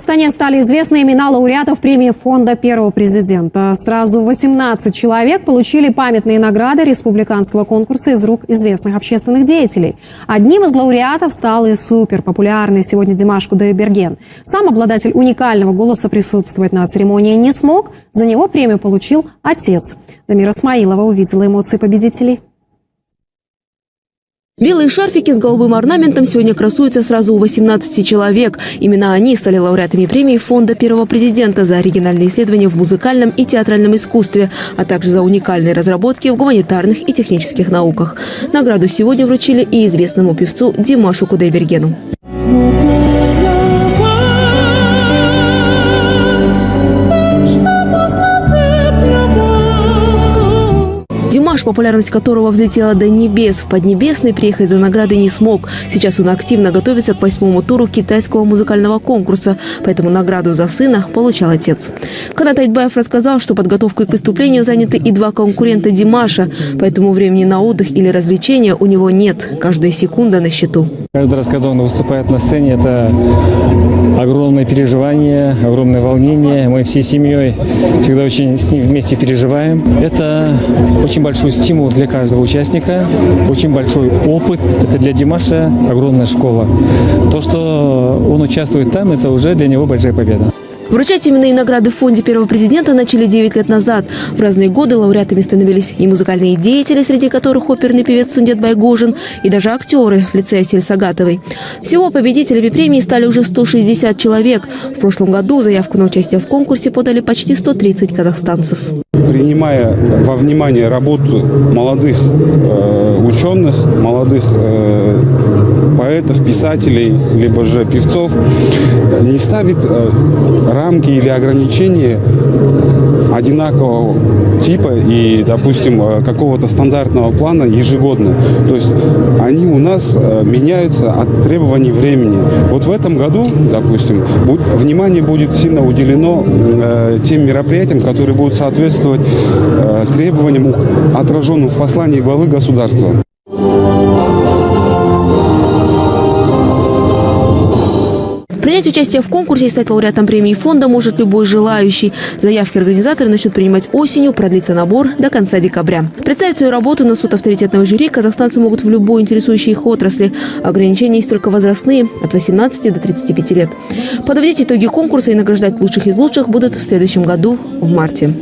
Астане стали известны имена лауреатов премии Фонда первого президента. Сразу 18 человек получили памятные награды республиканского конкурса из рук известных общественных деятелей. Одним из лауреатов стал и суперпопулярный сегодня Димаш Кудайберген. Сам обладатель уникального голоса присутствовать на церемонии не смог. За него премию получил отец. Дамира Смаилова увидела эмоции победителей. Белые шарфики с голубым орнаментом сегодня красуются сразу у 18 человек. Именно они стали лауреатами премии Фонда первого президента за оригинальные исследования в музыкальном и театральном искусстве, а также за уникальные разработки в гуманитарных и технических науках. Награду сегодня вручили и известному певцу Димашу Кудайбергену. Димаш, популярность которого взлетела до небес, в Поднебесный приехать за наградой не смог. Сейчас он активно готовится к 8-му туру китайского музыкального конкурса, поэтому награду за сына получал отец. Канат Айтбаев рассказал, что подготовкой к выступлению заняты и 2 конкурента Димаша, поэтому времени на отдых или развлечения у него нет. Каждая секунда на счету. Каждый раз, когда он выступает на сцене, это огромное переживание, огромное волнение. Мы всей семьей всегда очень с ним вместе переживаем. Это очень большой стимул для каждого участника, очень большой опыт. Это для Димаша огромная школа. То, что он участвует там, это уже для него большая победа. Вручать именные награды в Фонде первого президента начали 9 лет назад. В разные годы лауреатами становились и музыкальные деятели, среди которых оперный певец Сундет Байгожин, и даже актеры в лице Асель Сагатовой. Всего победителями премии стали уже 160 человек. В прошлом году заявку на участие в конкурсе подали почти 130 казахстанцев. Принимая во внимание работу молодых ученых, молодых поэтов, писателей, либо же певцов, не ставит рамки или ограничения одинакового типа и, допустим, какого-то стандартного плана ежегодно. То есть они у нас меняются от требований времени. Вот в этом году, допустим, внимание будет сильно уделено тем мероприятиям, которые будут соответствовать требованиям, отраженным в послании главы государства. Принять участие в конкурсе и стать лауреатом премии фонда может любой желающий. Заявки организаторы начнут принимать осенью, продлится набор до конца декабря. Представить свою работу на суд авторитетного жюри казахстанцы могут в любой интересующей их отрасли. Ограничения есть только возрастные – от 18 до 35 лет. Подводить итоги конкурса и награждать лучших из лучших будут в следующем году в марте.